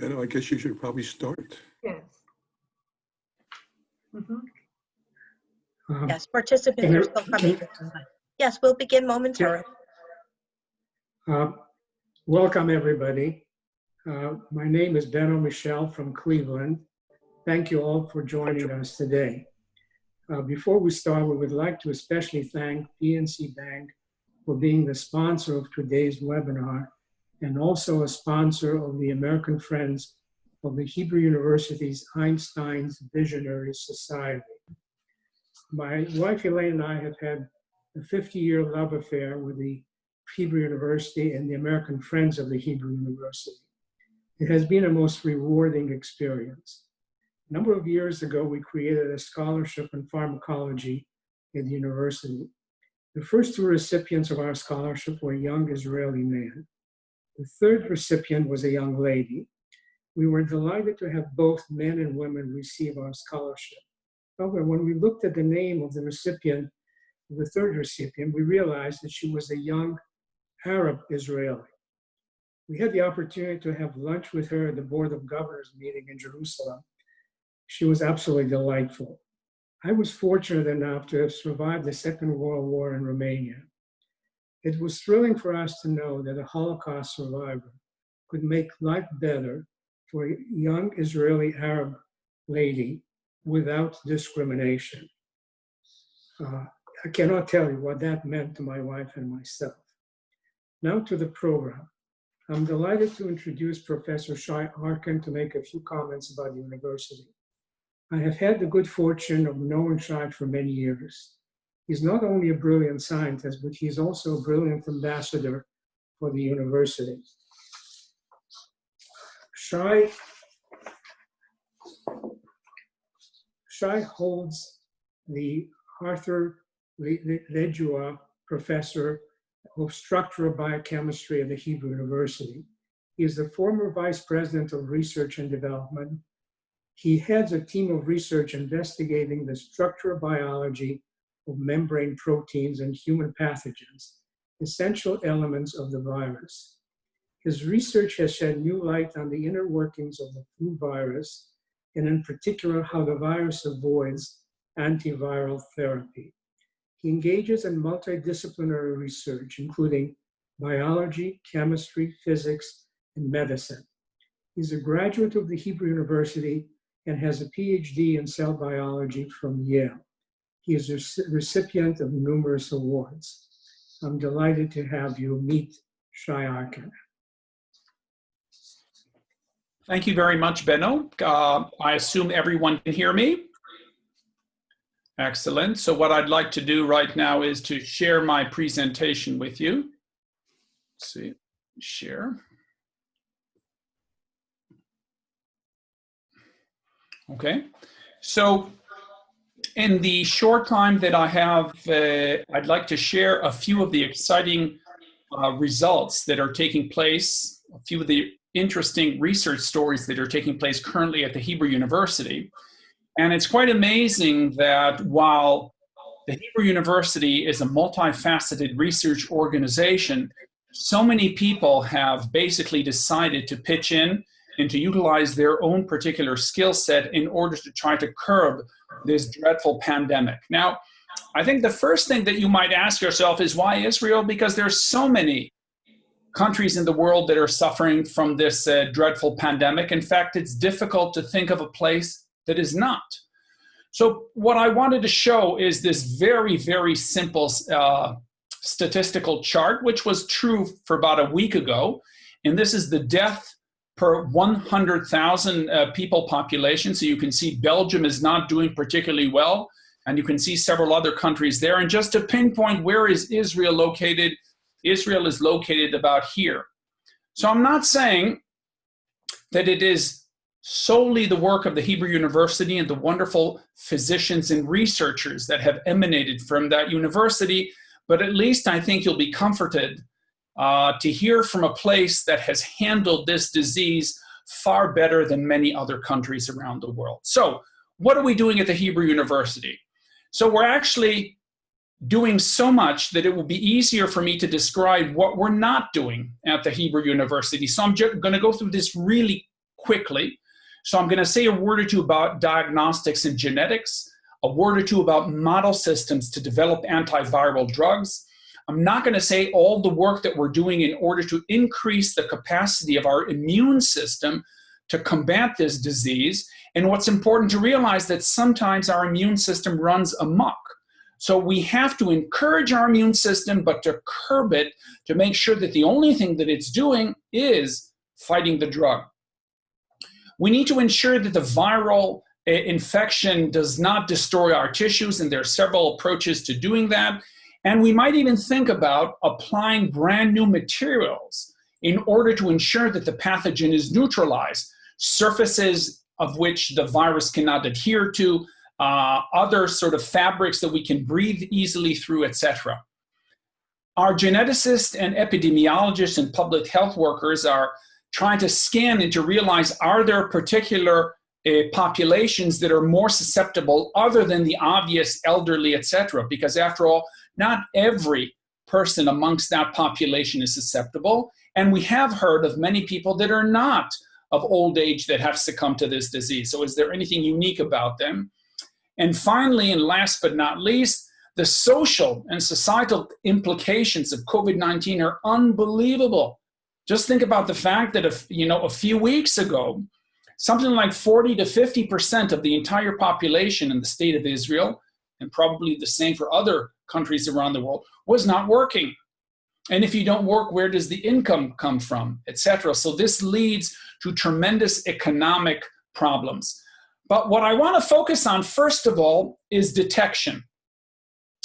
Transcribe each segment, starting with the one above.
And I guess you should probably start. Yes. Yes, participants are still coming. Yes, we'll begin momentarily. Welcome, everybody. My name is Benno Michel from Cleveland. Thank you all for joining us today. Before we start, we would like to especially thank PNC Bank for being the sponsor of today's webinar and also a sponsor of the American Friends of the Hebrew University's Einstein's Visionary Society. My wife Elaine and I have had a 50-year love affair with the Hebrew University and the American Friends of the Hebrew University. It has been a most rewarding experience. A number of years ago, we created a scholarship in pharmacology at the university. The first two recipients of our scholarship were a young Israeli man. The third recipient was a young lady. We were delighted to have both men and women receive our scholarship. However, when we looked at the name of the recipient, the third recipient, we realized that she was a young Arab Israeli. We had the opportunity to have lunch with her at the Board of Governors meeting in Jerusalem. She was absolutely delightful. I was fortunate enough to have survived the Second World War in Romania. It was thrilling for us to know that a Holocaust survivor could make life better for a young Israeli Arab lady without discrimination. I cannot tell you what that meant to my wife and myself. Now to the program. I'm delighted to introduce Professor Shai Arkin to make a few comments about the university. I have had the good fortune of knowing Shai for many years. He's not only a brilliant scientist, but he's also a brilliant ambassador for the university. Shai holds the Arthur Lejeune Professor of Structural Biochemistry at the Hebrew University. He is the former Vice President of Research and Development. He heads a team of research investigating the structural biology of membrane proteins and human pathogens, essential elements of the virus. His research has shed new light on the inner workings of the flu virus, and in particular, how the virus avoids antiviral therapy. He engages in multidisciplinary research, including biology, chemistry, physics, and medicine. He's a graduate of the Hebrew University and has a PhD in cell biology from Yale. He is a recipient of numerous awards. I'm delighted to have you meet Shai Arkin. Thank you very much, Benno. I assume everyone can hear me. Excellent. So what I'd like to do right now is to share my presentation with you. Let's see, share. Okay, so in the short time that I have, I'd like to share a few of the exciting results that are taking place, a few of the interesting research stories that are taking place currently at the Hebrew University. And it's quite amazing that while the Hebrew University is a multifaceted research organization, so many people have basically decided to pitch in and to utilize their own particular skill set in order to try to curb this dreadful pandemic. Now, I think the first thing that you might ask yourself is, why Israel? Because there's so many countries in the world that are suffering from this dreadful pandemic. In fact, it's difficult to think of a place that is not. So what I wanted to show is this very, very simple statistical chart, which was true for about a week ago. And this is the death per 100,000 people population. So you can see Belgium is not doing particularly well, and you can see several other countries there. And just to pinpoint where is Israel located, Israel is located about here. So I'm not saying that it is solely the work of the Hebrew University and the wonderful physicians and researchers that have emanated from that university, but at least I think you'll be comforted to hear from a place that has handled this disease far better than many other countries around the world. So what are we doing at the Hebrew University? So we're actually doing so much that it will be easier for me to describe what we're not doing at the Hebrew University. So I'm just going to go through this really quickly. So I'm going to say a word or two about diagnostics and genetics, a word or two about model systems to develop antiviral drugs. I'm not going to say all the work that we're doing in order to increase the capacity of our immune system to combat this disease. And what's important to realize that sometimes our immune system runs amok. So we have to encourage our immune system, but to curb it, to make sure that the only thing that it's doing is fighting the drug. We need to ensure that the viral infection does not destroy our tissues, and there are several approaches to doing that. And we might even think about applying brand new materials in order to ensure that the pathogen is neutralized, surfaces of which the virus cannot adhere to, other sort of fabrics that we can breathe easily through, etc. Our geneticists and epidemiologists and public health workers are trying to scan and to realize, are there particular populations that are more susceptible other than the obvious elderly, etc.? Because after all, not every person amongst that population is susceptible. And we have heard of many people that are not of old age that have succumbed to this disease. So is there anything unique about them? And finally, and last but not least, the social and societal implications of COVID-19 are unbelievable. Just think about the fact that a few weeks ago, something like 40 to 50% of the entire population in the state of Israel, and probably the same for other countries around the world, was not working. And if you don't work, where does the income come from, etc.? So this leads to tremendous economic problems. But what I want to focus on, first of all, is detection.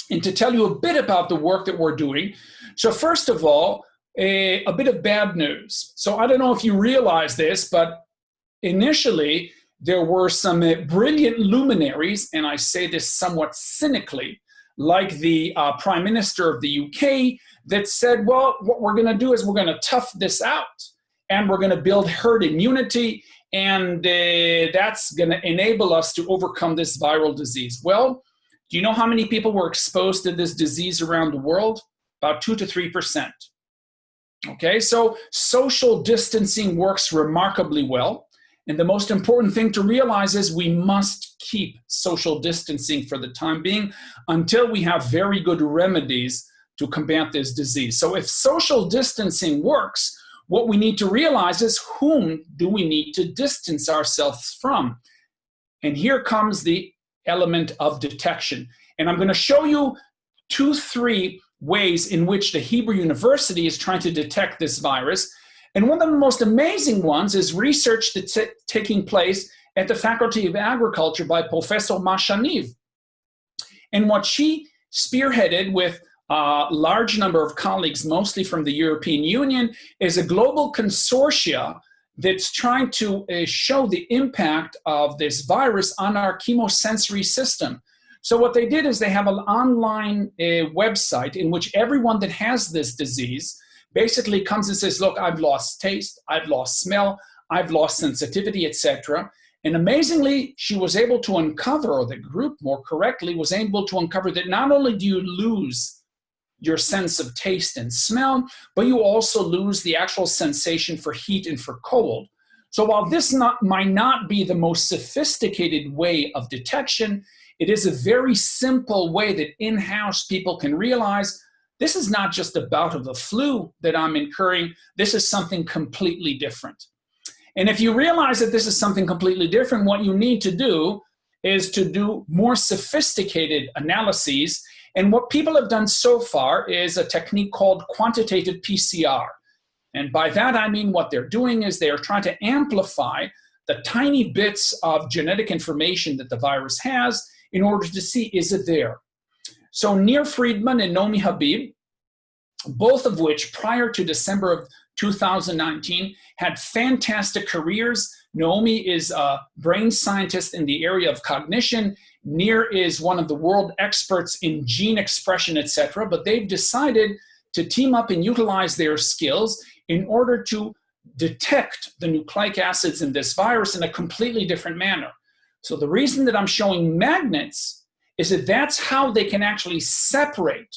And to tell you a bit about the work that we're doing. So first of all, a bit of bad news. So I don't know if you realize this, but initially there were some brilliant luminaries, and I say this somewhat cynically, like the Prime Minister of the UK, that said, well, what we're going to do is we're going to tough this out, and we're going to build herd immunity, and that's going to enable us to overcome this viral disease. Well, do you know how many people were exposed to this disease around the world? About 2 to 3%. Okay, so social distancing works remarkably well. And the most important thing to realize is we must keep social distancing for the time being until we have very good remedies to combat this disease. So if social distancing works, what we need to realize is whom do we need to distance ourselves from? And here comes the element of detection. And I'm going to show you 2-3 ways in which the Hebrew University is trying to detect this virus. And one of the most amazing ones is research that's taking place at the Faculty of Agriculture by Professor Mashaniv. And what she spearheaded with a large number of colleagues, mostly from the European Union, is a global consortia that's trying to show the impact of this virus on our chemosensory system. So what they did is they have an online website in which everyone that has this disease basically comes and says, look, I've lost taste, I've lost smell, I've lost sensitivity, etc. And amazingly, she was able to uncover, or the group more correctly, was able to uncover that not only do you lose your sense of taste and smell, but you also lose the actual sensation for heat and for cold. So while this might not be the most sophisticated way of detection, it is a very simple way that in-house people can realize this is not just a bout of the flu that I'm incurring, this is something completely different. And if you realize that this is something completely different, what you need to do is to do more sophisticated analyses. And what people have done so far is a technique called quantitative PCR. And by that, I mean what they're doing is they are trying to amplify the tiny bits of genetic information that the virus has in order to see, is it there? So Nir Friedman and Nomi Habib, both of which prior to December of 2019 had fantastic careers. Naomi is a brain scientist in the area of cognition. Nir is one of the world experts in gene expression, etc. But they've decided to team up and utilize their skills in order to detect the nucleic acids in this virus in a completely different manner. So the reason that I'm showing magnets is that that's how they can actually separate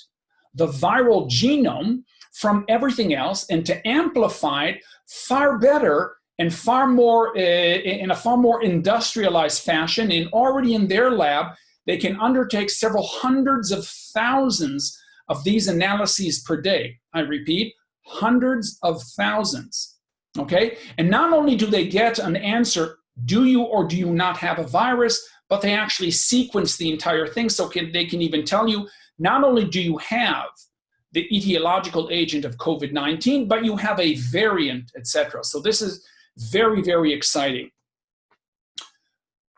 the viral genome from everything else and to amplify it far better and in a far more industrialized fashion, and already in their lab, they can undertake several hundreds of thousands of these analyses per day. I repeat, hundreds of thousands, okay? And not only do they get an answer, do you or do you not have a virus, but they actually sequence the entire thing, so they can even tell you, not only do you have the etiological agent of COVID-19, but you have a variant, etc. So this is very, very exciting.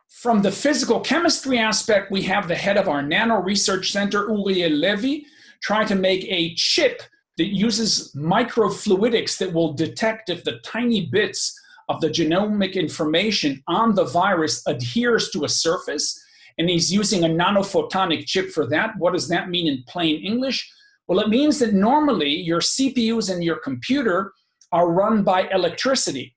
From the physical chemistry aspect, we have the head of our Nano Research Center, Uriel Levy, trying to make a chip that uses microfluidics that will detect if the tiny bits of the genomic information on the virus adheres to a surface. And he's using a nanophotonic chip for that. What does that mean in plain English? Well, it means that normally your CPUs and your computer are run by electricity.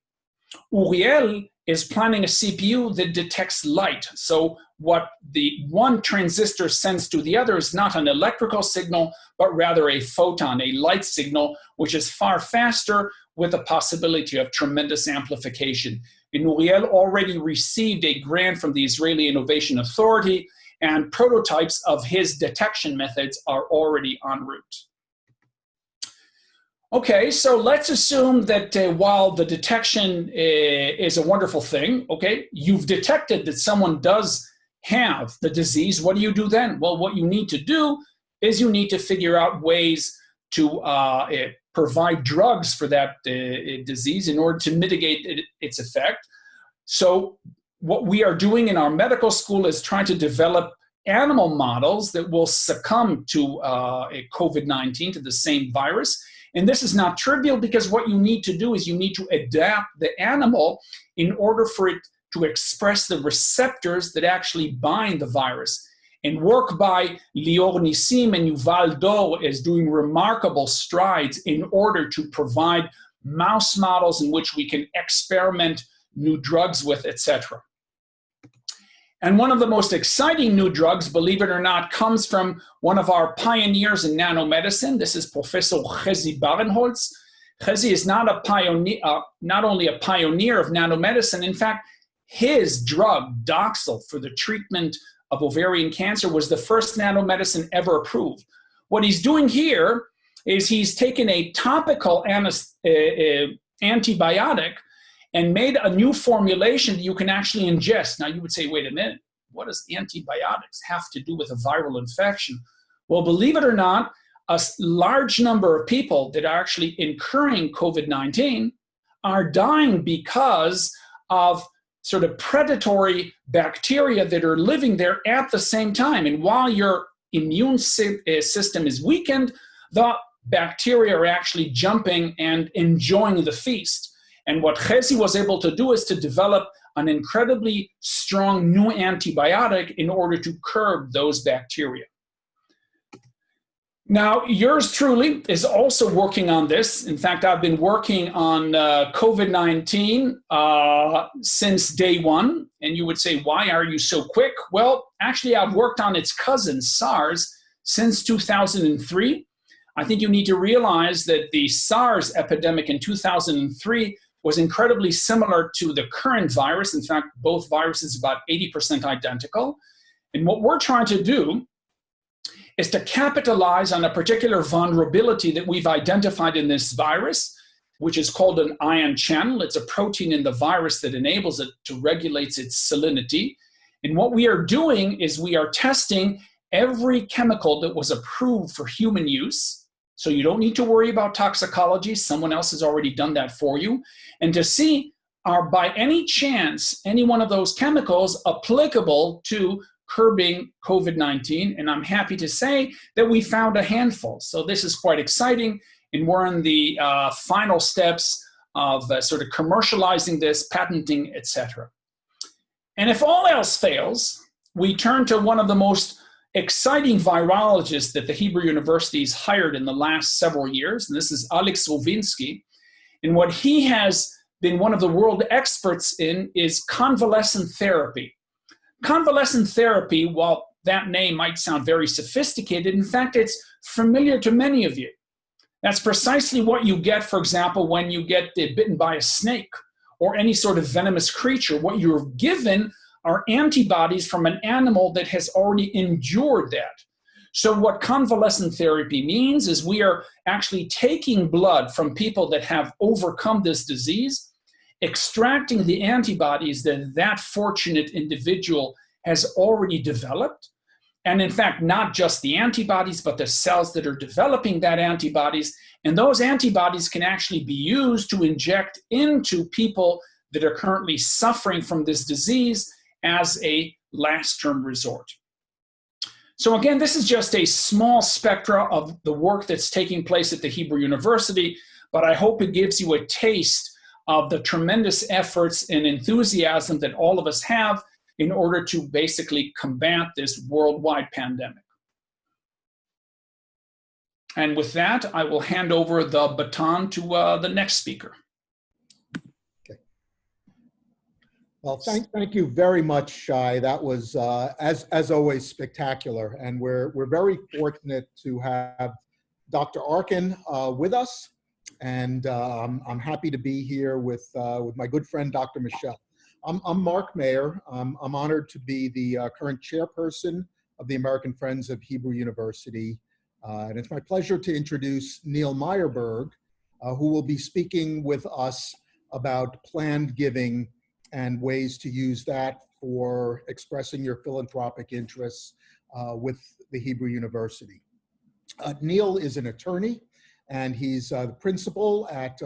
Uriel is planning a CPU that detects light. So what the one transistor sends to the other is not an electrical signal, but rather a photon, a light signal, which is far faster with the possibility of tremendous amplification. And Uriel already received a grant from the Israeli Innovation Authority, and prototypes of his detection methods are already en route. Okay, so let's assume that while the detection is a wonderful thing, okay, you've detected that someone does have the disease. What do you do then? Well, what you need to do is you need to figure out ways to provide drugs for that disease in order to mitigate its effect. So what we are doing in our medical school is trying to develop animal models that will succumb to COVID-19, to the same virus. And this is not trivial, because what you need to do is you need to adapt the animal in order for it to express the receptors that actually bind the virus. And work by Lior Nissim and Yuval Dor is doing remarkable strides in order to provide mouse models in which we can experiment new drugs with, etc. And one of the most exciting new drugs, believe it or not, comes from one of our pioneers in nanomedicine. This is Professor Chezi Barenholz. Chezi is not a pioneer, not only a pioneer of nanomedicine. In fact, his drug, Doxil, for the treatment of ovarian cancer was the first nanomedicine ever approved. What he's doing here is he's taken a topical antibiotic and made a new formulation that you can actually ingest. Now you would say, wait a minute, what does antibiotics have to do with a viral infection? Well, believe it or not, a large number of people that are actually incurring COVID-19 are dying because of sort of predatory bacteria that are living there at the same time. And while your immune system is weakened, the bacteria are actually jumping and enjoying the feast. And what Chezi was able to do is to develop an incredibly strong new antibiotic in order to curb those bacteria. Now, yours truly is also working on this. In fact, I've been working on COVID-19 since day one. And you would say, why are you so quick? Well, actually, I've worked on its cousin, SARS, since 2003. I think you need to realize that the SARS epidemic in 2003 was incredibly similar to the current virus. In fact, both viruses are about 80% identical. And what we're trying to do is to capitalize on a particular vulnerability that we've identified in this virus, which is called an ion channel. It's a protein in the virus that enables it to regulate its salinity. And what we are doing is we are testing every chemical that was approved for human use. So you don't need to worry about toxicology. Someone else has already done that for you. And to see, are by any chance any one of those chemicals applicable to curbing COVID-19? And I'm happy to say that we found a handful. So this is quite exciting. And we're in the final steps of sort of commercializing this, patenting, etc. And if all else fails, we turn to one of the most exciting virologists that the Hebrew University's hired in the last several years, and this is Alex Rovinsky. And what he has been one of the world experts in is convalescent therapy. Convalescent therapy, while that name might sound very sophisticated, in fact, it's familiar to many of you. That's precisely what you get, for example, when you get bitten by a snake, or any sort of venomous creature. What you're given are antibodies from an animal that has already endured that. So what convalescent therapy means is we are actually taking blood from people that have overcome this disease, extracting the antibodies that that fortunate individual has already developed. And in fact, not just the antibodies, but the cells that are developing that antibodies. And those antibodies can actually be used to inject into people that are currently suffering from this disease as a last-term resort. So again, this is just a small spectra of the work that's taking place at the Hebrew University, but I hope it gives you a taste of the tremendous efforts and enthusiasm that all of us have in order to basically combat this worldwide pandemic. And with that, I will hand over the baton to the next speaker. Well, thank you very much, Shai. That was, as always, spectacular. And we're very fortunate to have Dr. Arkin with us. And I'm happy to be here with my good friend, Dr. Michelle. I'm Mark Mayer. I'm honored to be the current chairperson of the American Friends of Hebrew University. And it's my pleasure to introduce Neil Meyerberg, who will be speaking with us about planned giving and ways to use that for expressing your philanthropic interests with the Hebrew University. Neil is an attorney, and he's the principal at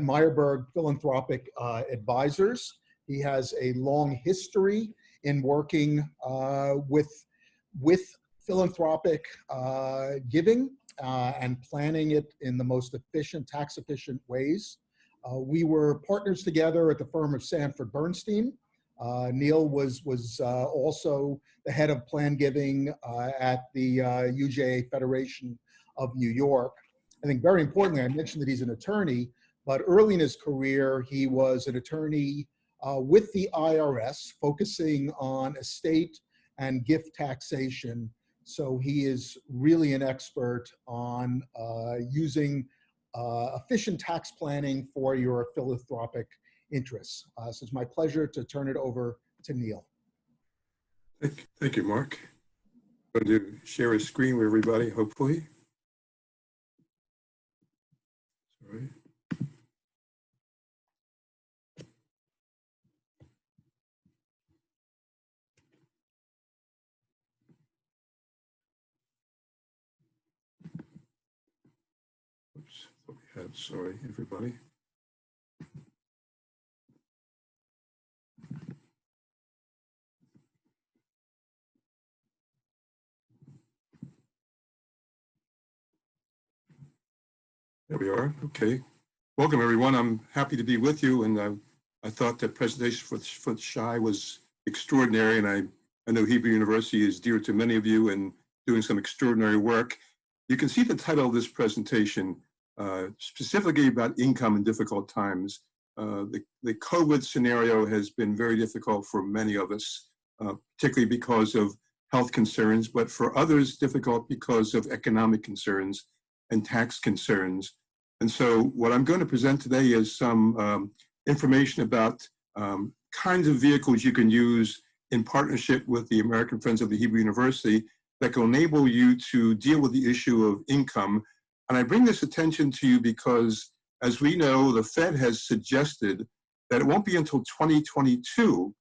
Meyerberg Philanthropic Advisors. He has a long history in working with philanthropic giving and planning it in the most efficient, tax-efficient ways. We were partners together at the firm of Sanford Bernstein. Neil was also the head of planned giving at the UJA Federation of New York. I think very importantly, I mentioned that he's an attorney, but early in his career, he was an attorney with the IRS, focusing on estate and gift taxation. So he is really an expert on using efficient tax planning for your philanthropic interests. So it's my pleasure to turn it over to Neil. Thank you, Mark. I'm going to share a screen with everybody, hopefully. Sorry. Oops, thought we had, sorry, everybody. There we are. Okay. Welcome, everyone. I'm happy to be with you. And I thought that presentation for Shai was extraordinary. And I know Hebrew University is dear to many of you and doing some extraordinary work. You can see the title of this presentation, specifically about income in difficult times. The COVID scenario has been very difficult for many of us, particularly because of health concerns, but for others, difficult because of economic concerns and tax concerns. And so what I'm going to present today is some information about kinds of vehicles you can use in partnership with the American Friends of the Hebrew University that can enable you to deal with the issue of income. And I bring this attention to you because, as we know, the Fed has suggested that it won't be until 2022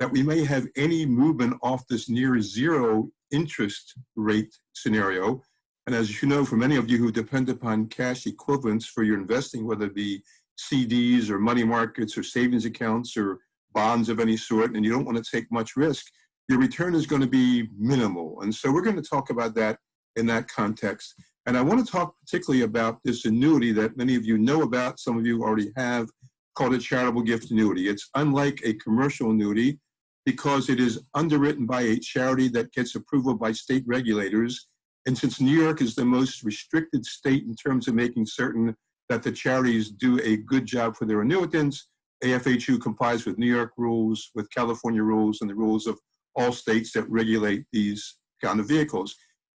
that we may have any movement off this near zero interest rate scenario. And as you know, for many of you who depend upon cash equivalents for your investing, whether it be CDs or money markets or savings accounts or bonds of any sort, and you don't want to take much risk, your return is going to be minimal. And so we're going to talk about that in that context. And I want to talk particularly about this annuity that many of you know about, some of you already have, called a charitable gift annuity. It's unlike a commercial annuity because it is underwritten by a charity that gets approval by state regulators. And since New York is the most restricted state in terms of making certain that the charities do a good job for their annuitants, AFHU complies with New York rules, with California rules, and the rules of all states that regulate these kind of vehicles.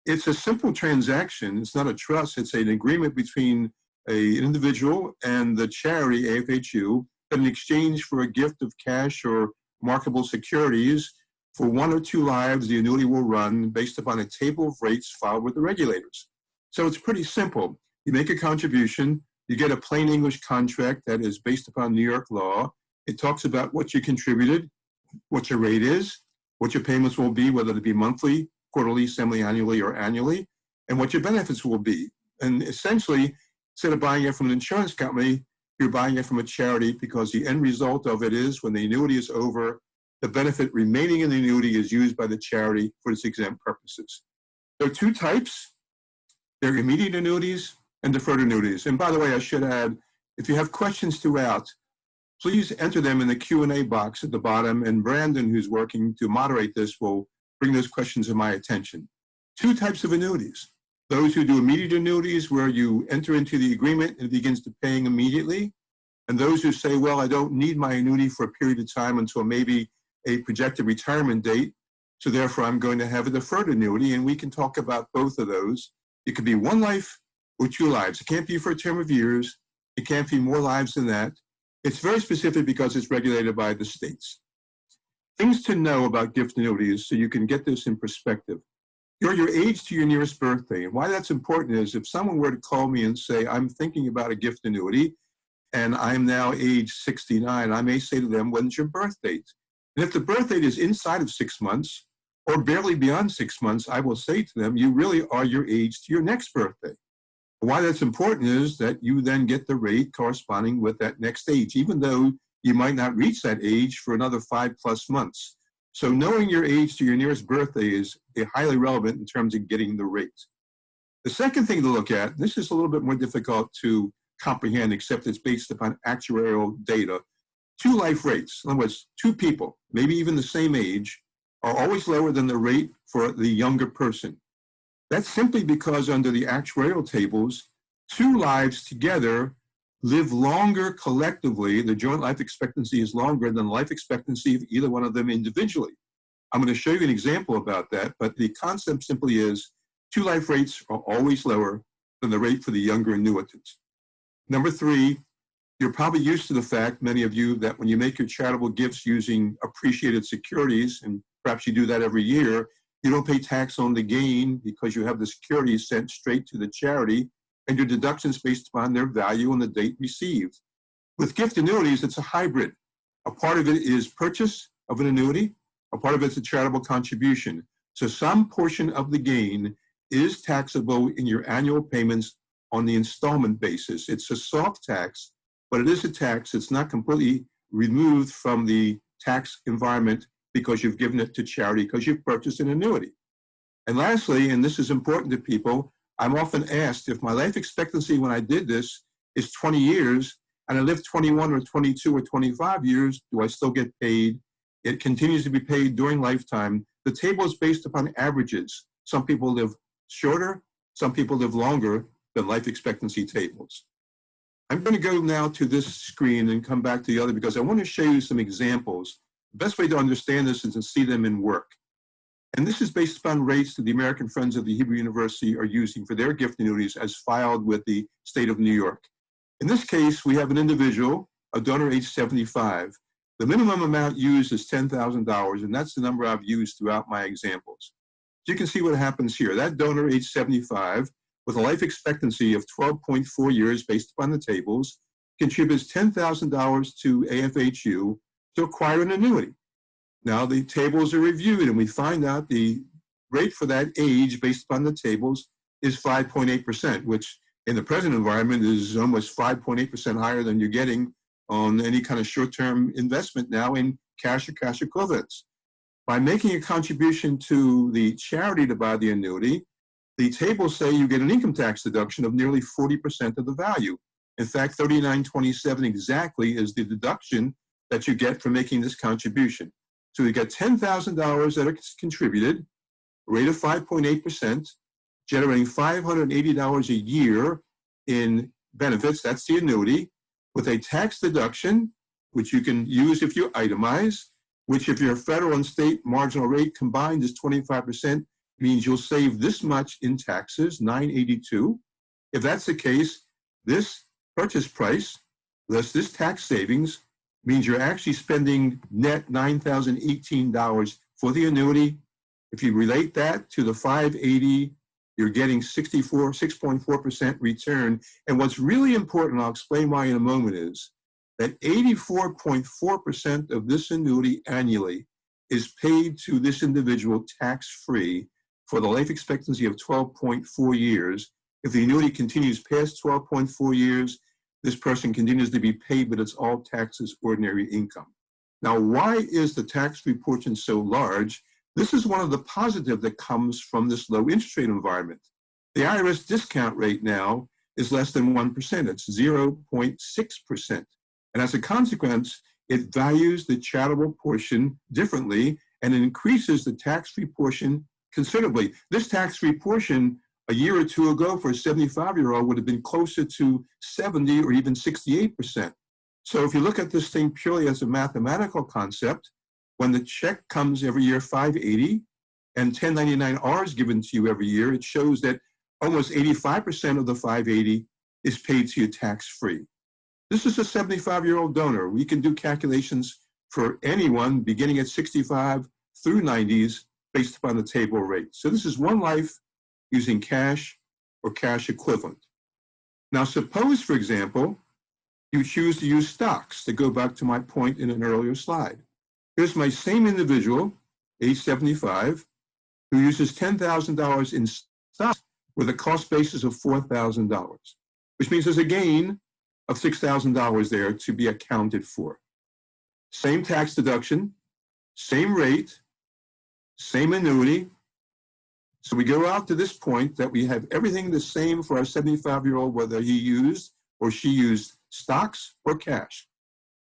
It's a simple transaction. It's not a trust. It's an agreement between an individual and the charity, AFHU, that in exchange for a gift of cash or marketable securities, for 1 or 2 lives, the annuity will run based upon a table of rates filed with the regulators. So it's pretty simple. You make a contribution, you get a plain English contract that is based upon New York law. It talks about what you contributed, what your rate is, what your payments will be, whether it be monthly, quarterly, semi-annually, or annually, and what your benefits will be. And essentially, instead of buying it from an insurance company, you're buying it from a charity, because the end result of it is when the annuity is over, the benefit remaining in the annuity is used by the charity for its exempt purposes. There are 2 types. There are immediate annuities and deferred annuities. And by the way, I should add, if you have questions throughout, please enter them in the Q&A box at the bottom, and Brandon, who's working to moderate this, will bring those questions to my attention. 2 types of annuities. Those who do immediate annuities, where you enter into the agreement and it begins to paying immediately. And those who say, well, I don't need my annuity for a period of time until maybe a projected retirement date, so therefore I'm going to have a deferred annuity, and we can talk about both of those. It could be 1 life or 2 lives. It can't be for a term of years. It can't be more lives than that. It's very specific because it's regulated by the states. Things to know about gift annuities so you can get this in perspective. You're your age to your nearest birthday. And why that's important is if someone were to call me and say, I'm thinking about a gift annuity, and I'm now age 69, I may say to them, when's your birth date? And if the birth date is inside of 6 months or barely beyond 6 months, I will say to them, you really are your age to your next birthday. Why that's important is that you then get the rate corresponding with that next age, even though you might not reach that age for another 5+ months. So knowing your age to your nearest birthday is highly relevant in terms of getting the rate. The second thing to look at, this is a little bit more difficult to comprehend, except it's based upon actuarial data. 2 life rates, in other words, 2 people, maybe even the same age, are always lower than the rate for the younger person. That's simply because under the actuarial tables, 2 lives together live longer collectively. The joint life expectancy is longer than life expectancy of either one of them individually. I'm going to show you an example about that, but the concept simply is 2 life rates are always lower than the rate for the younger annuitants. Number 3, you're probably used to the fact, many of you, that when you make your charitable gifts using appreciated securities, and perhaps you do that every year, you don't pay tax on the gain because you have the securities sent straight to the charity, and your deductions based upon their value on the date received. With gift annuities, it's a hybrid. A part of it is purchase of an annuity, a part of it's a charitable contribution. So some portion of the gain is taxable in your annual payments on the installment basis. It's a soft tax, but it is a tax. It's not completely removed from the tax environment because you've given it to charity, because you've purchased an annuity. And lastly, and this is important to people, I'm often asked if my life expectancy when I did this is 20 years and I live 21 or 22 or 25 years, do I still get paid? It continues to be paid during lifetime. The table is based upon averages. Some people live shorter, some people live longer than life expectancy tables. I'm going to go now to this screen and come back to the other because I want to show you some examples. The best way to understand this is to see them in work. And this is based upon rates that the American Friends of the Hebrew University are using for their gift annuities as filed with the state of New York. In this case, we have an individual, a donor age 75. The minimum amount used is $10,000, and that's the number I've used throughout my examples. So you can see what happens here. That donor age 75, with a life expectancy of 12.4 years based upon the tables, contributes $10,000 to AFHU to acquire an annuity. Now the tables are reviewed and we find out the rate for that age based upon the tables is 5.8%, which in the present environment is almost 5.8% higher than you're getting on any kind of short-term investment now in cash or cash equivalents. By making a contribution to the charity to buy the annuity, the tables say you get an income tax deduction of nearly 40% of the value. In fact, $39.27 exactly is the deduction that you get for making this contribution. So you get $10,000 that is contributed, rate of 5.8%, generating $580 a year in benefits, that's the annuity, with a tax deduction, which you can use if you itemize, which if your federal and state marginal rate combined is 25%, means you'll save this much in taxes, $982. If that's the case, this purchase price, less this tax savings, means you're actually spending net $9,018 for the annuity. If you relate that to the 580, you're getting 6.4% return. And what's really important, I'll explain why in a moment, is that 84.4% of this annuity annually is paid to this individual tax-free for the life expectancy of 12.4 years. If the annuity continues past 12.4 years, this person continues to be paid, but it's all taxed as ordinary income. Now, why is the tax-free portion so large? This is one of the positives that comes from this low interest rate environment. The IRS discount rate now is less than 1%. It's 0.6%. And as a consequence, it values the charitable portion differently, and it increases the tax-free portion considerably. This tax-free portion a year or two ago for a 75-year-old would have been closer to 70 or even 68%. So if you look at this thing purely as a mathematical concept, when the check comes every year 580 and 1099-R is given to you every year, it shows that almost 85% of the 580 is paid to you tax-free. This is a 75-year-old donor. We can do calculations for anyone beginning at 65 through 90s based upon the table rate. So this is one life using cash or cash equivalent. Now suppose, for example, you choose to use stocks, to go back to my point in an earlier slide. Here's my same individual, age 75, who uses $10,000 in stocks with a cost basis of $4,000, which means there's a gain of $6,000 there to be accounted for. Same tax deduction, same rate, same annuity. So we go out to this point that we have everything the same for our 75-year-old, whether he used or she used stocks or cash.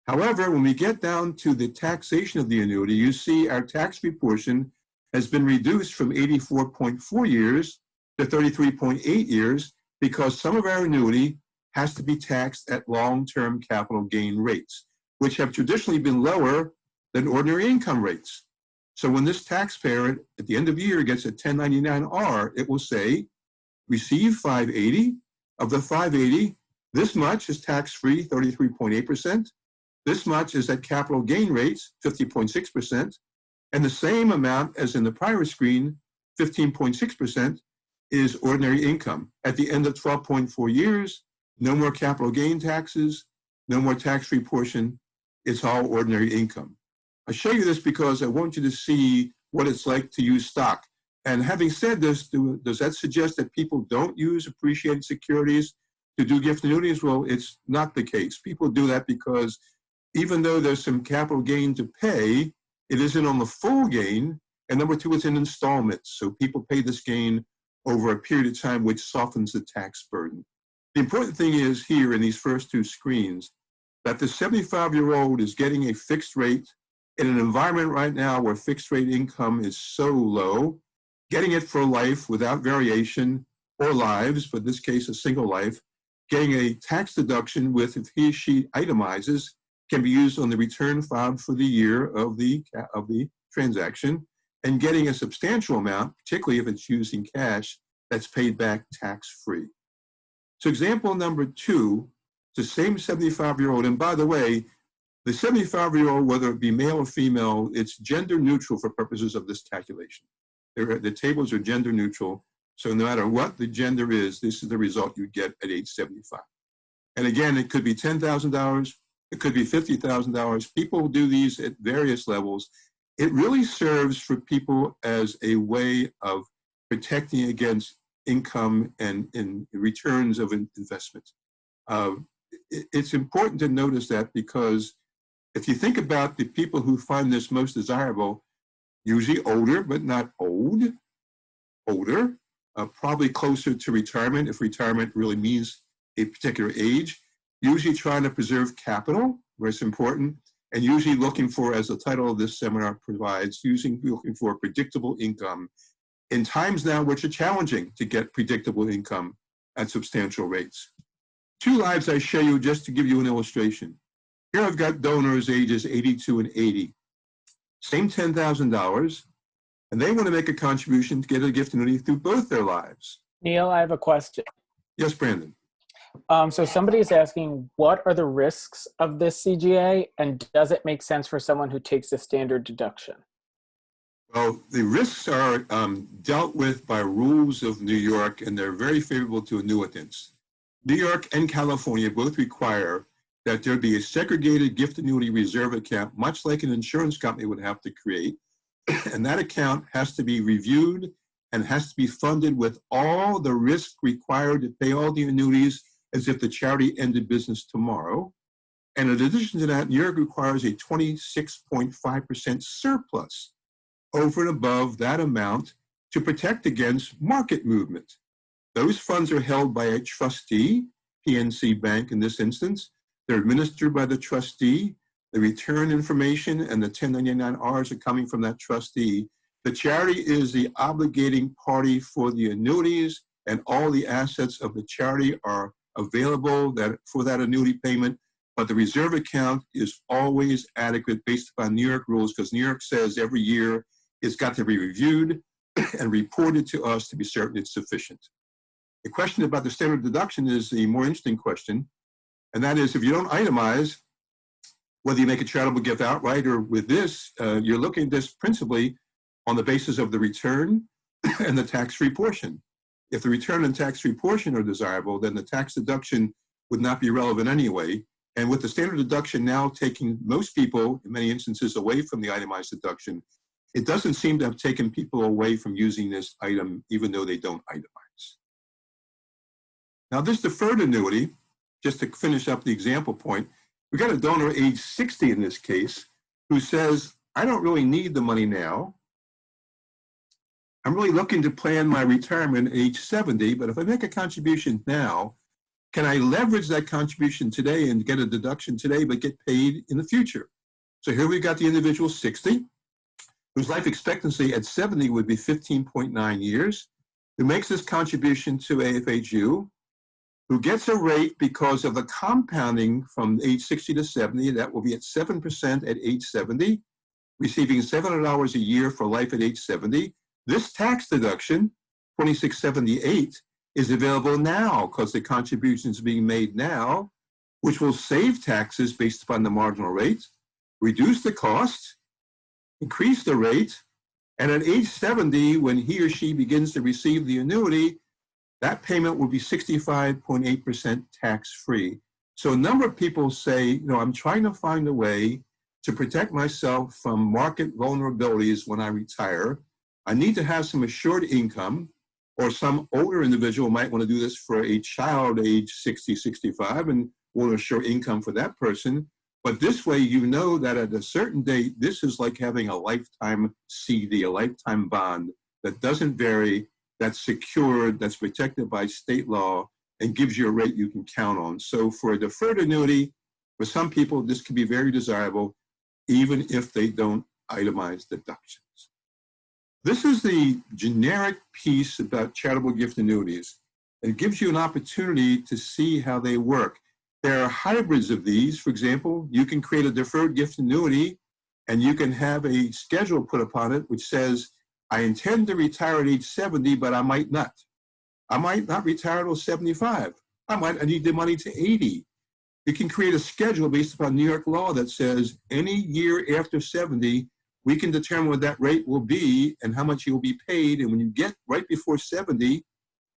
However, when we get down to the taxation of the annuity, you see our tax-free portion has been reduced from 84.4 years to 33.8 years because some of our annuity has to be taxed at long-term capital gain rates, which have traditionally been lower than ordinary income rates. So when this taxpayer at the end of the year gets a 1099-R, it will say, receive 580. Of the 580, this much is tax-free, 33.8%. This much is at capital gain rates, 50.6%. And the same amount as in the prior screen, 15.6%, is ordinary income. At the end of 12.4 years, no more capital gain taxes, no more tax-free portion. It's all ordinary income. I show you this because I want you to see what it's like to use stock. And having said this, does that suggest that people don't use appreciated securities to do gift annuities? Well, it's not the case. People do that because even though there's some capital gain to pay, it isn't on the full gain. And number two, it's in installments. So people pay this gain over a period of time, which softens the tax burden. The important thing is here in these first two screens that the 75-year-old is getting a fixed rate in an environment right now where fixed rate income is so low, getting it for life without variation or lives, but in this case, a single life, getting a tax deduction with, if he or she itemizes, can be used on the return filed for the year of the transaction, and getting a substantial amount, particularly if it's using cash, that's paid back tax-free. So example number two, the same 75-year-old, and by the way, the 75-year-old, whether it be male or female, it's gender neutral for purposes of this calculation. The tables are gender neutral, so no matter what the gender is, this is the result you get at age 75. And again, it could be $10,000, it could be $50,000. People do these at various levels. It really serves for people as a way of protecting against income and returns of investments. It's important to notice that because if you think about the people who find this most desirable, usually older, but not older, probably closer to retirement, if retirement really means a particular age, usually trying to preserve capital, where it's important, and usually looking for, as the title of this seminar provides, looking for predictable income in times now which are challenging to get predictable income at substantial rates. Two lives I show you just to give you an illustration. Here I've got donors ages 82 and 80. Same $10,000, and they want to make a contribution to get a gift annuity through both their lives. Neil, I have a question. Yes, Brandon. So somebody is asking, what are the risks of this CGA, and does it make sense for someone who takes a standard deduction? Well, the risks are dealt with by rules of New York, and they're very favorable to annuitants. New York and California both require that there be a segregated gift annuity reserve account, much like an insurance company would have to create. And that account has to be reviewed and has to be funded with all the risk required to pay all the annuities as if the charity ended business tomorrow. And in addition to that, New York requires a 26.5% surplus over and above that amount to protect against market movement. Those funds are held by a trustee, PNC Bank in this instance. They're administered by the trustee. The return information and the 1099-Rs are coming from that trustee. The charity is the obligating party for the annuities, and all the assets of the charity are available for that annuity payment. But the reserve account is always adequate based upon New York rules, because New York says every year it's got to be reviewed and reported to us to be certain it's sufficient. The question about the standard deduction is the more interesting question, and that is, if you don't itemize, whether you make a charitable gift outright or with this, you're looking at this principally on the basis of the return and the tax-free portion. If the return and tax-free portion are desirable, then the tax deduction would not be relevant anyway. And with the standard deduction now taking most people, in many instances, away from the itemized deduction, it doesn't seem to have taken people away from using this item, even though they don't itemize. Now, this deferred annuity, just to finish up the example point, we got a donor age 60 in this case who says, I don't really need the money now. I'm really looking to plan my retirement at age 70, but if I make a contribution now, can I leverage that contribution today and get a deduction today, but get paid in the future? So here we've got the individual 60, whose life expectancy at 70 would be 15.9 years, who makes this contribution to AFHU, who gets a rate because of the compounding from age 60 to 70, that will be at 7% at age 70, receiving $700 a year for life at age 70. This tax deduction, $2678, is available now because the contribution is being made now, which will save taxes based upon the marginal rate, reduce the cost, increase the rate, and at age 70, when he or she begins to receive the annuity, that payment will be 65.8% tax-free. So a number of people say, I'm trying to find a way to protect myself from market vulnerabilities when I retire. I need to have some assured income, or some older individual might want to do this for a child age 60, 65, and want to assure income for that person. But this way, you know that at a certain date, this is like having a lifetime CD, a lifetime bond that doesn't vary, that's secured, that's protected by state law, and gives you a rate you can count on. So for a deferred annuity, for some people, this can be very desirable, even if they don't itemize deductions. This is the generic piece about charitable gift annuities. It gives you an opportunity to see how they work. There are hybrids of these. For example, you can create a deferred gift annuity, and you can have a schedule put upon it which says, I intend to retire at age 70, but I might not. I might not retire till 75. I need the money to 80. You can create a schedule based upon New York law that says any year after 70, we can determine what that rate will be and how much you will be paid. And when you get right before 70, if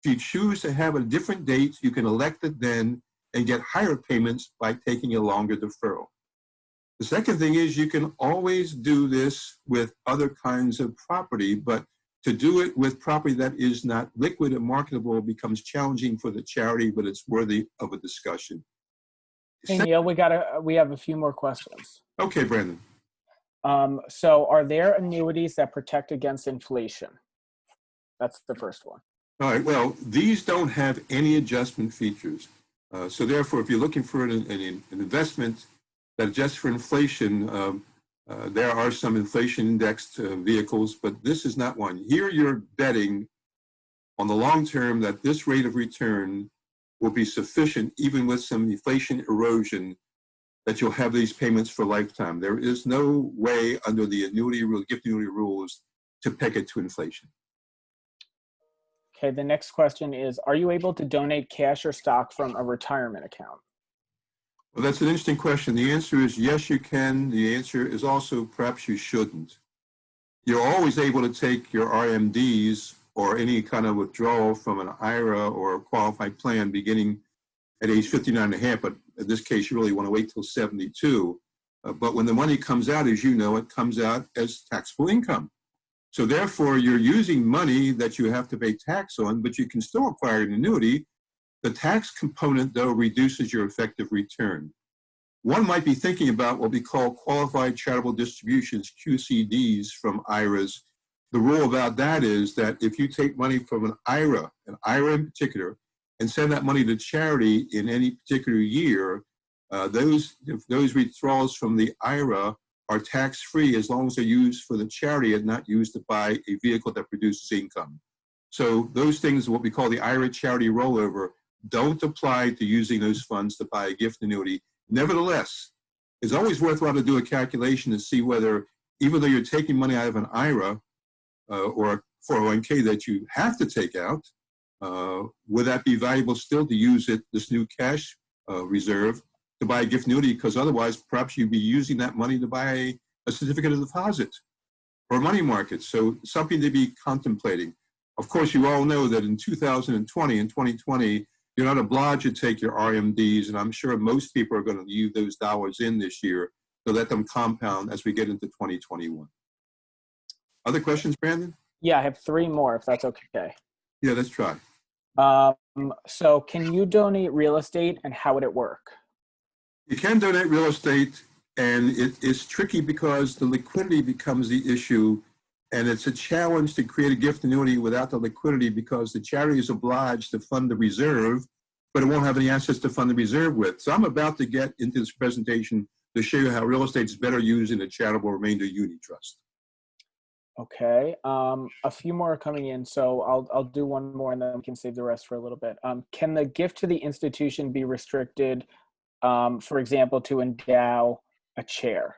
you choose to have a different date, you can elect it then and get higher payments by taking a longer deferral. The second thing is you can always do this with other kinds of property, but to do it with property that is not liquid and marketable becomes challenging for the charity, but it's worthy of a discussion. Hey, Neil, we have a few more questions. Okay, Brandon. So are there annuities that protect against inflation? That's the first one. All right, well, these don't have any adjustment features. So therefore, if you're looking for an investment that adjusts for inflation, there are some inflation indexed vehicles, but this is not one. Here you're betting on the long term that this rate of return will be sufficient, even with some inflation erosion, that you'll have these payments for lifetime. There is no way under the annuity rule, gift annuity rules, to peg it to inflation. Okay, the next question is, are you able to donate cash or stock from a retirement account? Well, that's an interesting question. The answer is yes, you can. The answer is also perhaps you shouldn't. You're always able to take your RMDs or any kind of withdrawal from an IRA or a qualified plan beginning at age 59 and a half, but in this case, you really want to wait till 72. But when the money comes out, as you know, it comes out as taxable income. So therefore, you're using money that you have to pay tax on, but you can still acquire an annuity. The tax component, though, reduces your effective return. One might be thinking about what we call qualified charitable distributions, QCDs, from IRAs. The rule about that is that if you take money from an IRA in particular, and send that money to charity in any particular year, those withdrawals from the IRA are tax-free as long as they're used for the charity and not used to buy a vehicle that produces income. So those things, what we call the IRA charity rollover, don't apply to using those funds to buy a gift annuity. Nevertheless, it's always worthwhile to do a calculation to see whether, even though you're taking money out of an IRA or a 401k that you have to take out, would that be valuable still to use this new cash reserve to buy a gift annuity? Because otherwise, perhaps you'd be using that money to buy a certificate of deposit or a money market. So something to be contemplating. Of course, you all know that in 2020 and 2020, you're not obliged to take your RMDs, and I'm sure most people are going to use those dollars in this year to let them compound as we get into 2021. Other questions, Brandon? Yeah, I have 3 more, if that's okay. Yeah, let's try. So can you donate real estate, and how would it work? You can donate real estate, and it is tricky because the liquidity becomes the issue, and it's a challenge to create a gift annuity without the liquidity because the charity is obliged to fund the reserve, but it won't have any assets to fund the reserve with. So I'm about to get into this presentation to show you how real estate is better used in a charitable remainder uni trust. Okay, a few more are coming in, so I'll do one more and then we can save the rest for a little bit. Can the gift to the institution be restricted, for example, to endow a chair?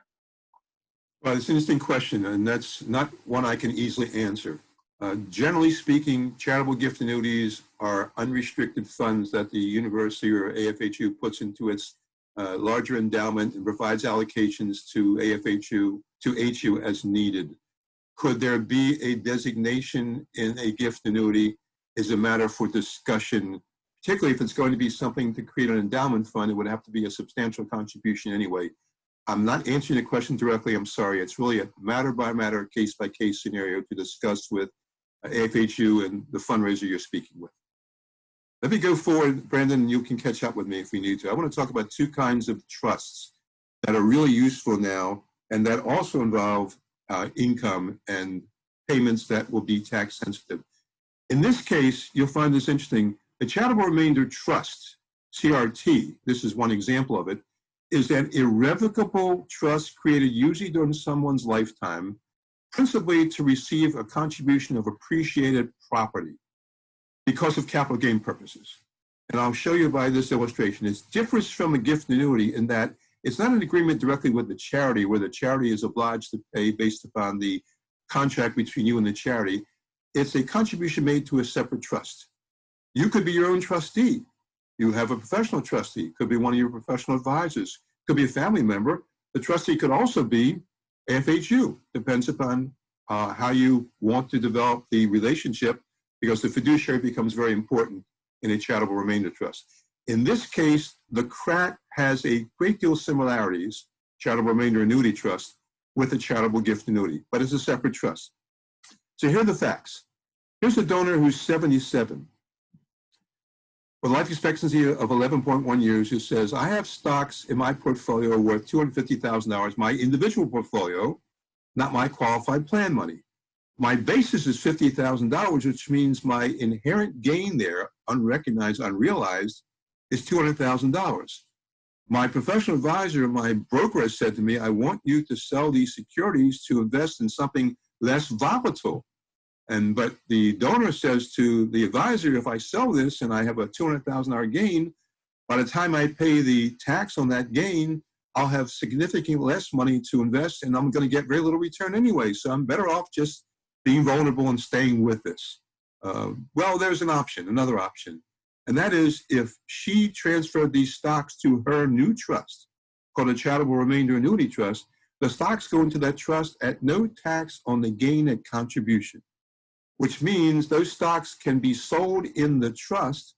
Well, it's an interesting question, and that's not one I can easily answer. Generally speaking, charitable gift annuities are unrestricted funds that the university or AFHU puts into its larger endowment and provides allocations to AFHU, to HU as needed. Could there be a designation in a gift annuity is a matter for discussion, particularly if it's going to be something to create an endowment fund. It would have to be a substantial contribution anyway. I'm not answering the question directly, I'm sorry. It's really a matter by matter, case by case scenario to discuss with AFHU and the fundraiser you're speaking with. Let me go forward, Brandon, and you can catch up with me if we need to. I want to talk about 2 kinds of trusts that are really useful now and that also involve income and payments that will be tax sensitive. In this case, you'll find this interesting. The Charitable Remainder Trust, CRT, this is one example of it, is an irrevocable trust created usually during someone's lifetime, principally to receive a contribution of appreciated property because of capital gain purposes. And I'll show you by this illustration. It differs from a gift annuity in that it's not an agreement directly with the charity where the charity is obliged to pay based upon the contract between you and the charity. It's a contribution made to a separate trust. You could be your own trustee. You have a professional trustee, could be one of your professional advisors, could be a family member. The trustee could also be AFHU, depends upon how you want to develop the relationship because the fiduciary becomes very important in a charitable remainder trust. In this case, the CRAT has a great deal of similarities, charitable remainder annuity trust, with a charitable gift annuity, but it's a separate trust. So here are the facts. Here's a donor who's 77. With a life expectancy of 11.1 years, who says, I have stocks in my portfolio worth $250,000, my individual portfolio, not my qualified plan money. My basis is $50,000, which means my inherent gain there, unrecognized, unrealized, is $200,000. My professional advisor, my broker has said to me, I want you to sell these securities to invest in something less volatile. But the donor says to the advisor, if I sell this and I have a $200,000 gain, by the time I pay the tax on that gain, I'll have significantly less money to invest and I'm going to get very little return anyway. So I'm better off just being vulnerable and staying with this. Well, there's an option, another option. And that is if she transferred these stocks to her new trust, called a Charitable Remainder Annuity Trust, the stocks go into that trust at no tax on the gain at contribution, which means those stocks can be sold in the trust,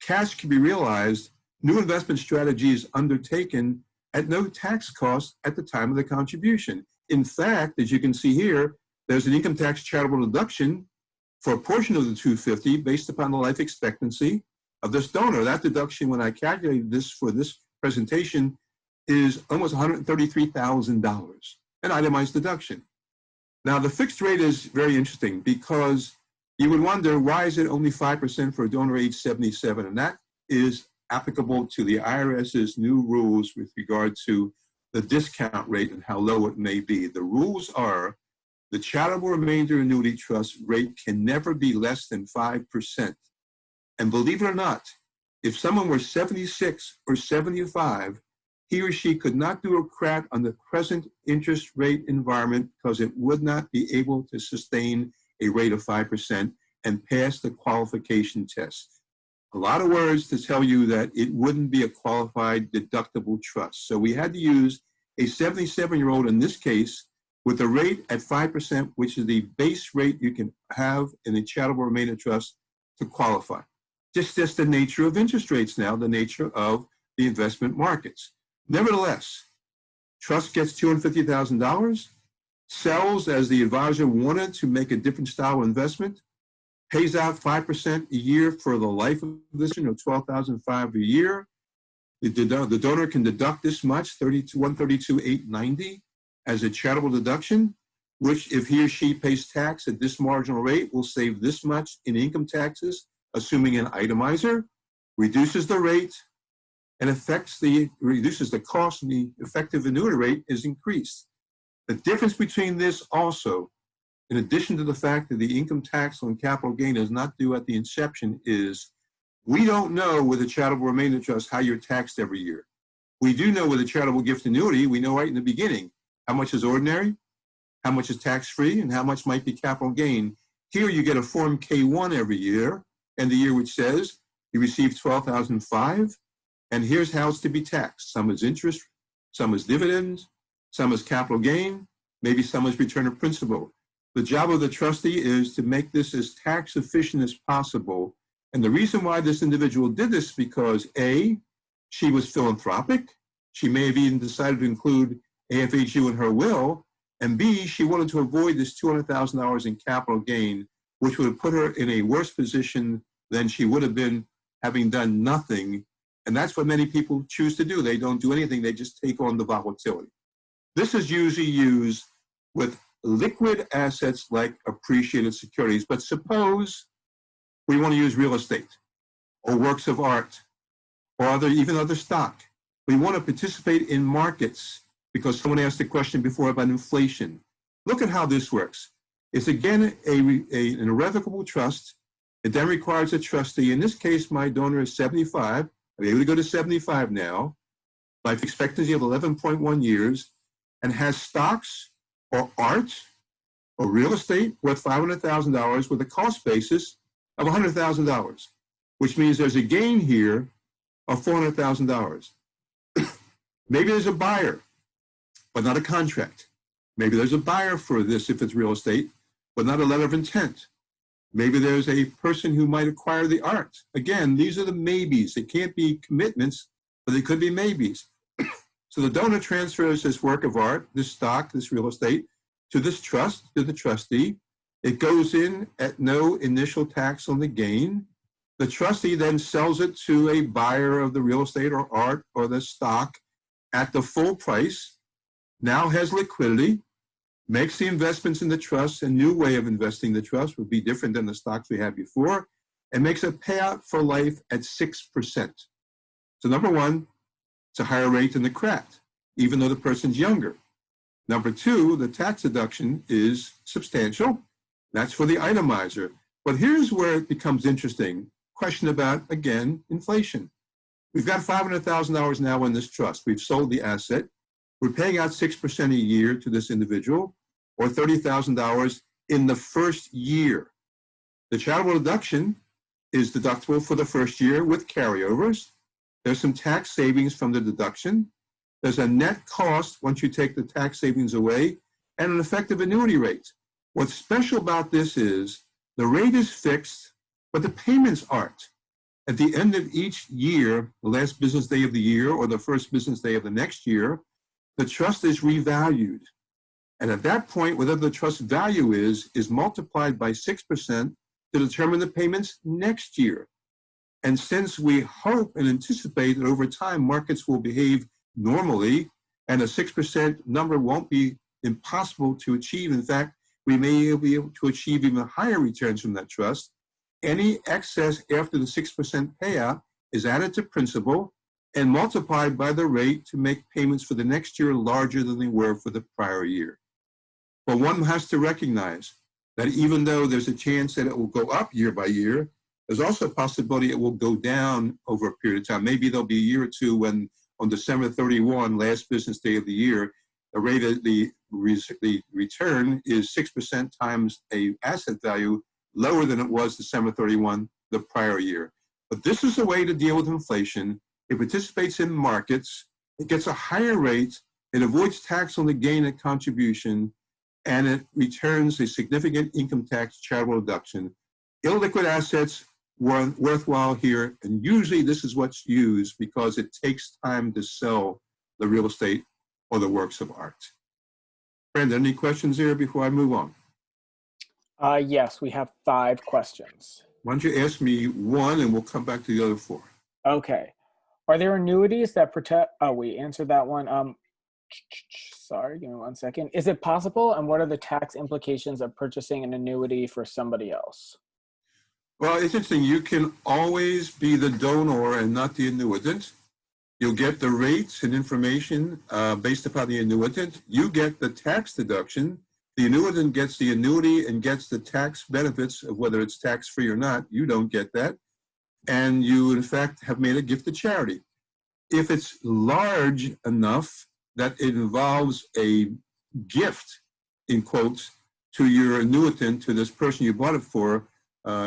cash can be realized, new investment strategy is undertaken at no tax cost at the time of the contribution. In fact, as you can see here, there's an income tax charitable deduction for a portion of the $250 based upon the life expectancy of this donor. That deduction, when I calculated this for this presentation, is almost $133,000, an itemized deduction. Now, the fixed rate is very interesting because you would wonder, why is it only 5% for a donor age 77? And that is applicable to the IRS's new rules with regard to the discount rate and how low it may be. The rules are the Charitable Remainder Annuity Trust rate can never be less than 5%. And believe it or not, if someone were 76 or 75, he or she could not do a crack on the present interest rate environment because it would not be able to sustain a rate of 5% and pass the qualification test. A lot of words to tell you that it wouldn't be a qualified deductible trust. So we had to use a 77-year-old in this case with a rate at 5%, which is the base rate you can have in a charitable remainder trust to qualify. Just the nature of interest rates now, the nature of the investment markets. Nevertheless, trust gets $250,000, sells as the advisor wanted to make a different style of investment, pays out 5% a year for the life of this, $12,500 a year. The donor can deduct this much, $132,890 as a charitable deduction, which if he or she pays tax at this marginal rate will save this much in income taxes, assuming an itemizer, reduces the rate, and reduces the cost, and the effective annuity rate is increased. The difference between this also, in addition to the fact that the income tax on capital gain is not due at the inception, is we don't know with a charitable remainder trust how you're taxed every year. We do know with a charitable gift annuity, we know right in the beginning how much is ordinary, how much is tax-free, and how much might be capital gain. Here you get a Form K-1 every year, and the year which says you received $12,500, and here's how it's to be taxed. Some is interest, some is dividends, some is capital gain, maybe some is return of principal. The job of the trustee is to make this as tax efficient as possible. And the reason why this individual did this is because A, she was philanthropic. She may have even decided to include AFHU in her will. And B, she wanted to avoid this $200,000 in capital gain, which would have put her in a worse position than she would have been having done nothing. And that's what many people choose to do. They don't do anything. They just take on the volatility. This is usually used with liquid assets like appreciated securities. But suppose we want to use real estate or works of art or even other stock. We want to participate in markets because someone asked a question before about inflation. Look at how this works. It's again an irrevocable trust. It then requires a trustee. In this case, my donor is 75. I'm able to go to 75 now. Life expectancy of 11.1 years, and has stocks or art or real estate worth $500,000 with a cost basis of $100,000, which means there's a gain here of $400,000. Maybe there's a buyer, but not a contract. Maybe there's a buyer for this if it's real estate, but not a letter of intent. Maybe there's a person who might acquire the art. Again, these are the maybes. It can't be commitments, but they could be maybes. So the donor transfers this work of art, this stock, this real estate, to this trust, to the trustee. It goes in at no initial tax on the gain. The trustee then sells it to a buyer of the real estate or art or the stock at the full price, now has liquidity, makes the investments in the trust. A new way of investing the trust would be different than the stocks we had before, and makes a payout for life at 6%. So number one, it's a higher rate than the CRAT, even though the person's younger. Number two, the tax deduction is substantial. That's for the itemizer. But here's where it becomes interesting. Question about, again, inflation. We've got $500,000 now in this trust. We've sold the asset. We're paying out 6% a year to this individual, or $30,000 in the first year. The charitable deduction is deductible for the first year with carryovers. There's some tax savings from the deduction. There's a net cost once you take the tax savings away, and an effective annuity rate. What's special about this is the rate is fixed, but the payments aren't. At the end of each year, the last business day of the year or the first business day of the next year, the trust is revalued. And at that point, whatever the trust value is multiplied by 6% to determine the payments next year. And since we hope and anticipate that over time markets will behave normally and a 6% number won't be impossible to achieve, in fact, we may be able to achieve even higher returns from that trust, any excess after the 6% payout is added to principal and multiplied by the rate to make payments for the next year larger than they were for the prior year. But one has to recognize that even though there's a chance that it will go up year by year, there's also a possibility it will go down over a period of time. Maybe there'll be a year or two when on December 31, last business day of the year, the rate of the return is 6% times a asset value lower than it was December 31 the prior year. But this is a way to deal with inflation. It participates in markets. It gets a higher rate. It avoids tax on the gain and contribution, and it returns a significant income tax charitable deduction. Illiquid assets were worthwhile here, and usually this is what's used because it takes time to sell the real estate or the works of art. Brandon, any questions there before I move on? Yes, we have 5 questions. Why don't you ask me one and we'll come back to the other 4. Okay. Are there annuities that protect, oh, we answered that one. Sorry, give me 1 second. Is it possible, and what are the tax implications of purchasing an annuity for somebody else? Well, it's interesting. You can always be the donor and not the annuitant. You'll get the rates and information based upon the annuitant. You get the tax deduction. The annuitant gets the annuity and gets the tax benefits of whether it's tax-free or not. You don't get that. And you, in fact, have made a gift to charity. If it's large enough that it involves a gift, in quotes, to your annuitant, to this person you bought it for,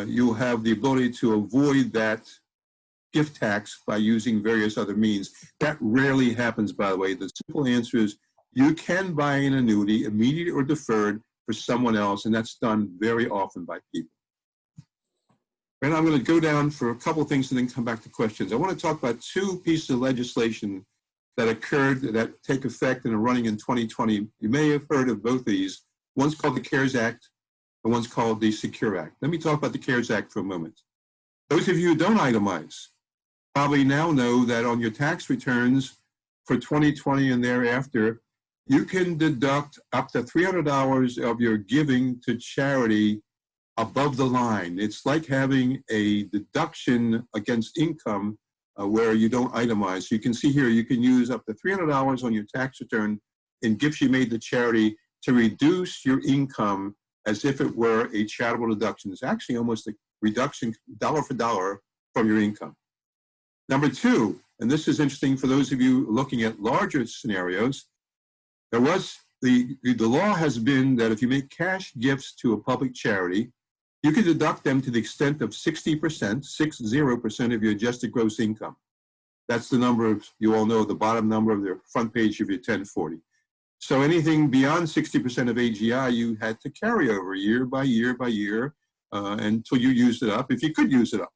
you'll have the ability to avoid that gift tax by using various other means. That rarely happens, by the way. The simple answer is you can buy an annuity, immediate or deferred, for someone else, and that's done very often by people. And I'm going to go down for a couple of things and then come back to questions. I want to talk about 2 pieces of legislation that occurred that take effect and are running in 2020. You may have heard of both these. One's called the CARES Act, and one's called the Secure Act. Let me talk about the CARES Act for a moment. Those of you who don't itemize probably now know that on your tax returns for 2020 and thereafter, you can deduct up to $300 of your giving to charity above the line. It's like having a deduction against income where you don't itemize. So you can see here, you can use up to $300 on your tax return in gifts you made to charity to reduce your income as if it were a charitable deduction. It's actually almost a reduction dollar for dollar from your income. Number 2, and this is interesting for those of you looking at larger scenarios, the law has been that if you make cash gifts to a public charity, you can deduct them to the extent of 60%, 60% of your adjusted gross income. That's the number, you all know, the bottom number of the front page of your 1040. So anything beyond 60% of AGI, you had to carry over year by year by year until you used it up, if you could use it up.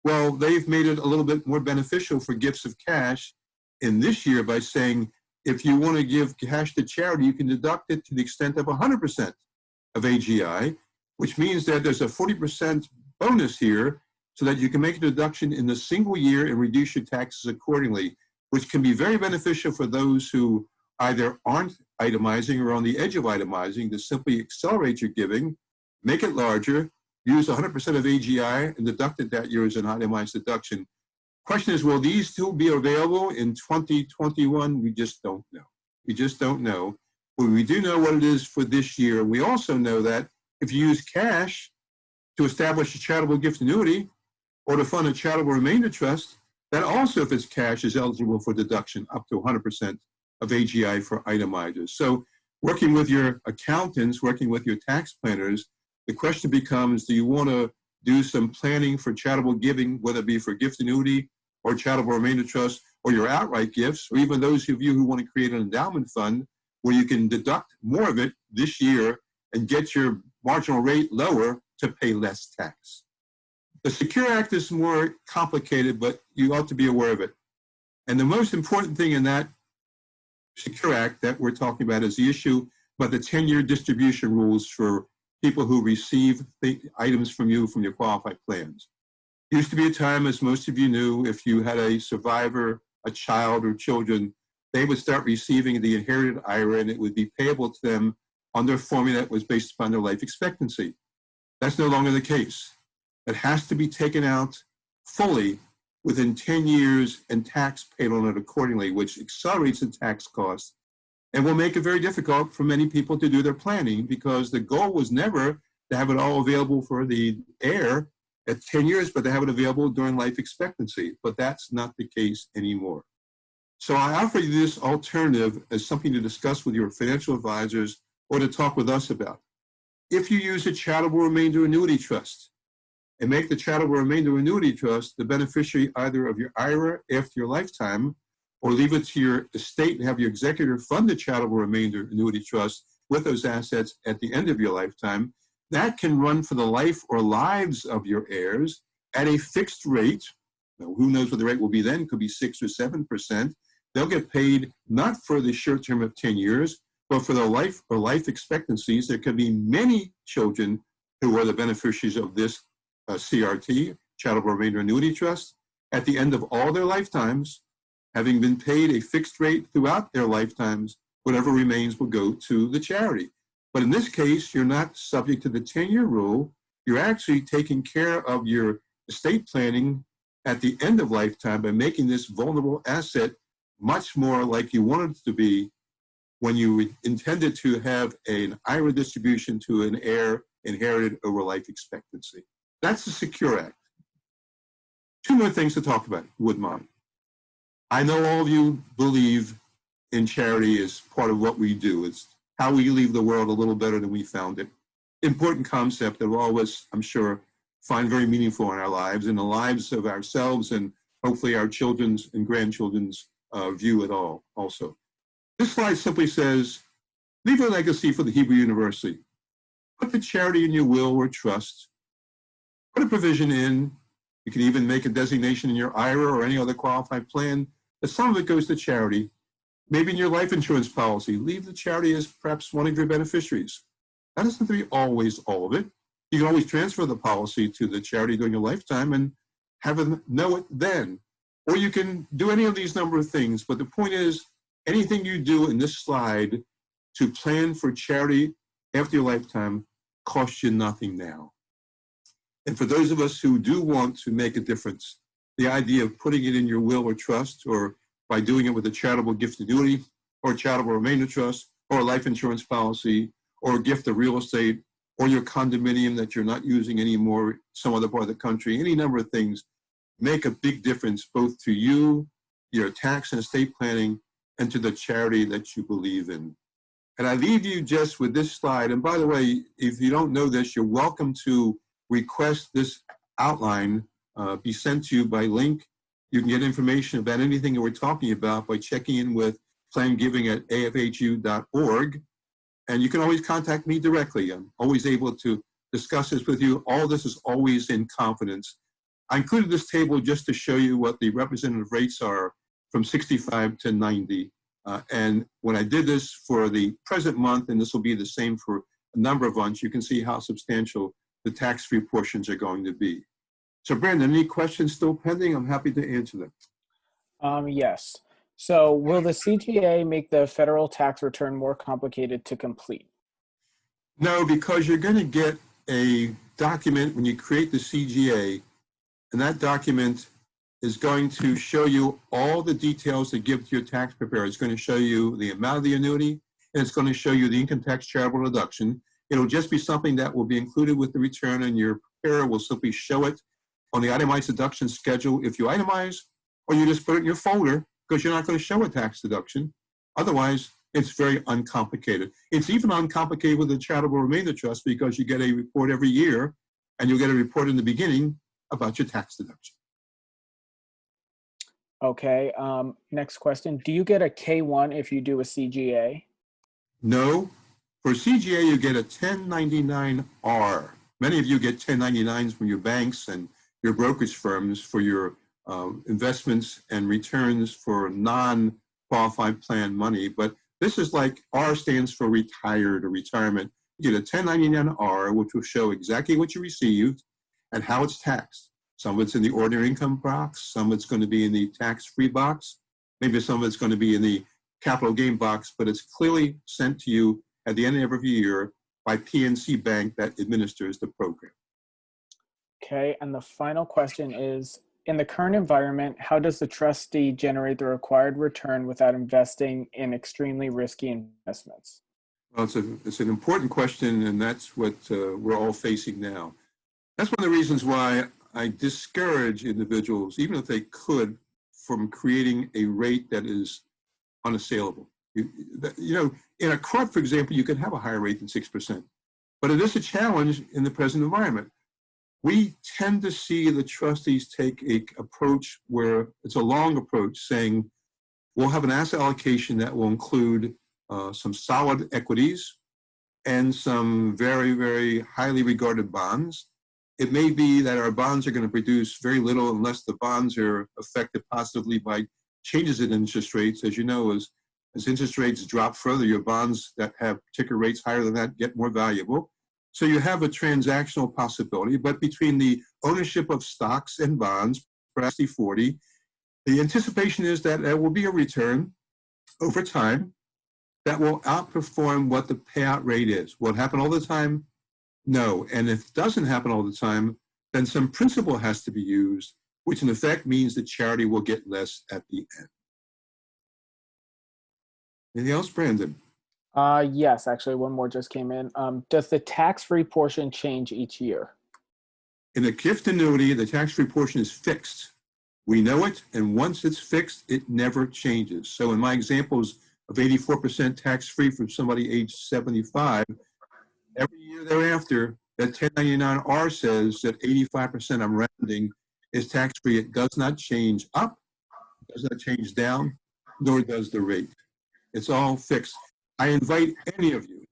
Well, they've made it a little bit more beneficial for gifts of cash in this year by saying, if you want to give cash to charity, you can deduct it to the extent of 100% of AGI, which means that there's a 40% bonus here so that you can make a deduction in a single year and reduce your taxes accordingly, which can be very beneficial for those who either aren't itemizing or on the edge of itemizing, to simply accelerate your giving, make it larger, use 100% of AGI and deduct it that year as an itemized deduction. Question is, will these still be available in 2021? We just don't know. We just don't know. But we do know what it is for this year. We also know that if you use cash to establish a charitable gift annuity or to fund a charitable remainder trust, that also, if it's cash, is eligible for deduction up to 100% of AGI for itemizers. So working with your accountants, working with your tax planners, The question becomes, do you want to do some planning for charitable giving, whether it be for gift annuity or charitable remainder trust, or your outright gifts, or even those of you who want to create an endowment fund where you can deduct more of it this year and get your marginal rate lower to pay less tax. The Secure Act is more complicated, but you ought to be aware of it. And the most important thing in that Secure Act that we're talking about is the issue about the 10-year distribution rules for people who receive the items from you from your qualified plans. There used to be a time, as most of you knew, if you had a survivor, a child or children, they would start receiving the inherited IRA and it would be payable to them under a formula that was based upon their life expectancy. That's no longer the case. It has to be taken out fully within 10 years and tax paid on it accordingly, which accelerates the tax costs and will make it very difficult for many people to do their planning, because the goal was never to have it all available for the heir at 10 years, but to have it available during life expectancy. But that's not the case anymore. So I offer you this alternative as something to discuss with your financial advisors or to talk with us about. If you use a charitable remainder annuity trust and make the charitable remainder annuity trust the beneficiary either of your IRA after your lifetime, or leave it to your estate and have your executor fund the charitable remainder annuity trust with those assets at the end of your lifetime, that can run for the life or lives of your heirs at a fixed rate. Now, who knows what the rate will be then? Could be 6 or 7%. They'll get paid not for the short term of 10 years, but for the life or life expectancies. There could be many children who are the beneficiaries of this CRT, charitable remainder annuity trust, at the end of all their lifetimes, having been paid a fixed rate throughout their lifetimes. Whatever remains will go to the charity. But in this case, you're not subject to the 10-year rule. You're actually taking care of your estate planning at the end of lifetime by making this vulnerable asset much more like you wanted it to be when you intended to have an IRA distribution to an heir inherited over life expectancy. That's the Secure Act. Two more things to talk about, if you wouldn't mind. I know all of you believe in charity as part of what we do. It's how we leave the world a little better than we found it. Important concept that all of us, I'm sure, find very meaningful in our lives, in the lives of ourselves and hopefully our children's and grandchildren's view at all also. This slide simply says, leave a legacy for the Hebrew University. Put the charity in your will or trust. Put a provision in. You can even make a designation in your IRA or any other qualified plan that some of it goes to charity. Maybe in your life insurance policy, leave the charity as perhaps one of your beneficiaries. That doesn't have to be always all of it. You can always transfer the policy to the charity during your lifetime and have them know it then. Or you can do any of these number of things. But the point is, anything you do in this slide to plan for charity after your lifetime costs you nothing now. And for those of us who do want to make a difference, the idea of putting it in your will or trust, or by doing it with a charitable gift annuity, or a charitable remainder trust, or a life insurance policy, or a gift of real estate, or your condominium that you're not using anymore, some other part of the country, any number of things, make a big difference both to you, your tax and estate planning, and to the charity that you believe in. And I leave you just with this slide. And by the way, if you don't know this, you're welcome to request this outline be sent to you by link. You can get information about anything that we're talking about by checking in with plangiving@afhu.org. And you can always contact me directly. I'm always able to discuss this with you. All this is always in confidence. I included this table just to show you what the representative rates are from 65 to 90. And when I did this for the present month, and this will be the same for a number of months, you can see how substantial the tax-free portions are going to be. So Brandon, any questions still pending? I'm happy to answer them. Yes. So will the CGA make the federal tax return more complicated to complete? No, because you're going to get a document when you create the CGA, and that document is going to show you all the details to give to your tax preparer. It's going to show you the amount of the annuity, and it's going to show you the income tax charitable deduction. It'll just be something that will be included with the return, and your preparer will simply show it on the itemized deduction schedule if you itemize, or you just put it in your folder because you're not going to show a tax deduction. Otherwise, It's very uncomplicated. It's even uncomplicated with the charitable remainder trust because you get a report every year, and you'll get a report in the beginning about your tax deduction. Okay, next question. Do you get a K1 if you do a CGA? No. For CGA, you get a 1099-R. Many of you get 1099s from your banks and your brokerage firms for your investments and returns for non-qualified plan money. But this is like R stands for retired or retirement. You get a 1099-R, which will show exactly what you received and how it's taxed. Some of it's in the ordinary income box. Some of it's going to be in the tax-free box. Maybe some of it's going to be in the capital gain box, but it's clearly sent to you at the end of every year by PNC Bank that administers the program. Okay, and the final question is, in the current environment, how does the trustee generate the required return without investing in extremely risky investments? Well, it's an important question, and that's what we're all facing now. That's one of the reasons why I discourage individuals, even if they could, from creating a rate that is unassailable. You know, in a CRUD, for example, you can have a higher rate than 6%, but it is a challenge in the present environment. We tend to see the trustees take an approach where it's a long approach, saying we'll have an asset allocation that will include some solid equities and some very, very highly regarded bonds. It may be that our bonds are going to produce very little unless the bonds are affected positively by changes in interest rates. As you know, as interest rates drop further, your bonds that have particular rates higher than that get more valuable. So you have a transactional possibility, but between the ownership of stocks and bonds, perhaps 40, the anticipation is that there will be a return over time that will outperform what the payout rate is. Will it happen all the time? No. And if it doesn't happen all the time, then some principle has to be used, which in effect means that charity will get less at the end. Anything else, Brandon? Yes, actually, one more just came in. Does the tax-free portion change each year? In a gift annuity, the tax-free portion is fixed. We know it, and once it's fixed, it never changes. So in my examples of 84% tax-free from somebody age 75, every year thereafter, that 1099-R says that 85%, I'm rounding, is tax-free. It does not change up, does not change down, nor does the rate. It's all fixed. I invite any of you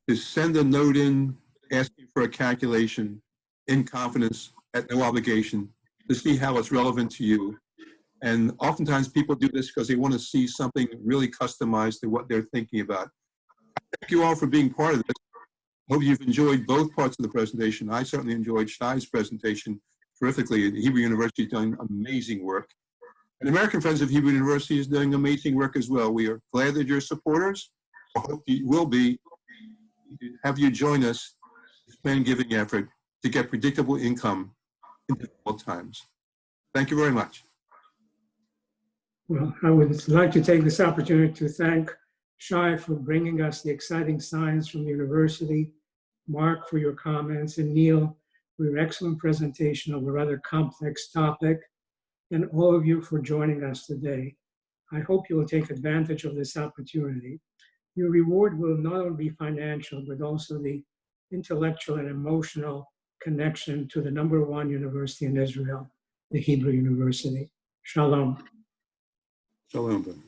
to send a note in asking for a calculation in confidence at no obligation to see how it's relevant to you. And oftentimes people do this because they want to see something really customized to what they're thinking about. Thank you all for being part of this. Hope you've enjoyed both parts of the presentation. I certainly enjoyed Shai's presentation terrifically. Hebrew University is doing amazing work. And American Friends of Hebrew University is doing amazing work as well. We are glad that you're supporters. I hope you will be. Have you join us in this plan giving effort to get predictable income in difficult times. Thank you very much. Well, I would like to take this opportunity to thank Shai for bringing us the exciting science from the university, Mark for your comments, and Neil for your excellent presentation of a rather complex topic, and all of you for joining us today. I hope you will take advantage of this opportunity. Your reward will not only be financial, but also the intellectual and emotional connection to the #1 university in Israel, the Hebrew University. Shalom. Shalom.